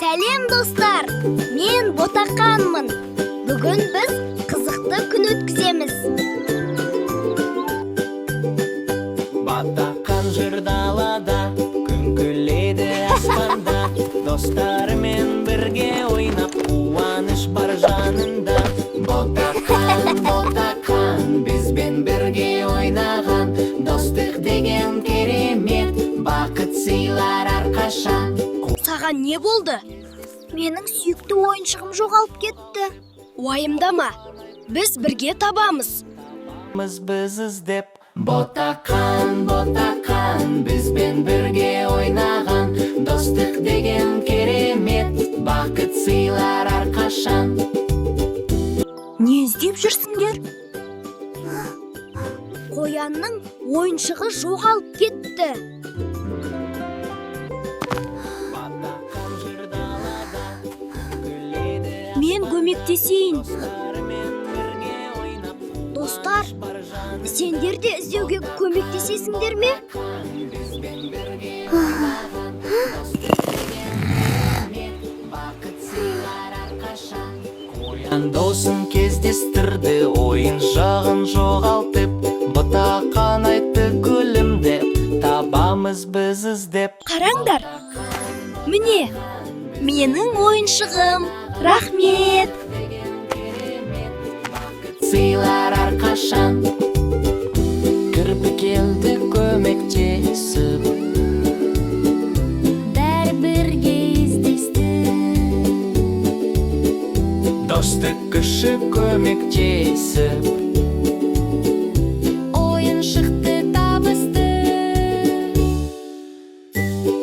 Сәлем достар, мен Ботақанмын. Бүгін біз қызықты күн өткіземіз. Ботақан жүр далада, күн күледі аспанда. Достарымен бірге ойнап, қуаныш бар жанында. Ботақан, ботақан, бізбен бірге ойнаған. Достық деген керемет, бақыт сыйлар әрқашан. Саған не болды? Менің сүйікті ойыншығым жоғалып кетті. Уайымдама, біз бірге табамыз. Біз іздеп, ботақан, ботақан, бізбен бірге ойнаған. Достық деген керемет, бақыт сыйлар әрқашан. Не іздеп жүрсіңдер? Қоянның ойыншығы жоғалып кетті. Ботақан жүр далада, күледі Мен көмектесейін. достарымен бірге ойнап. Достар, сендер де іздеуге көмектесесіңдер ме? Бізбен бірге ойнаған. Достық деген керемет, бақыт сыйлар әрқашан. Қоян досын кездестірді, ойыншығын жоғалтып. Ботақан айтты күлімдеп, табамыз біз іздеп. Қараңдар, міне, менің ойыншығым. Рахмет. Сыйлар әрқашан. Кірпі келді көмектесіп, Бәрі бірге іздесті. достық күші көмектесіп. Ойыншықты табысты.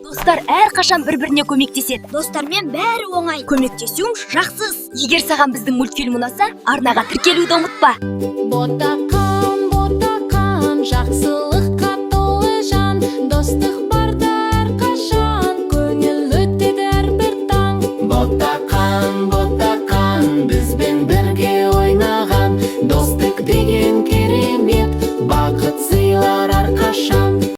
Достар әрқашан бір-біріне көмектеседі. Достармен бәрі оңай. Көмектесу жақсыз. Егер саған біздің мультфильм ұнаса, арнаға тіркелуді ұмытпа. Ботақан, ботақан, жақсы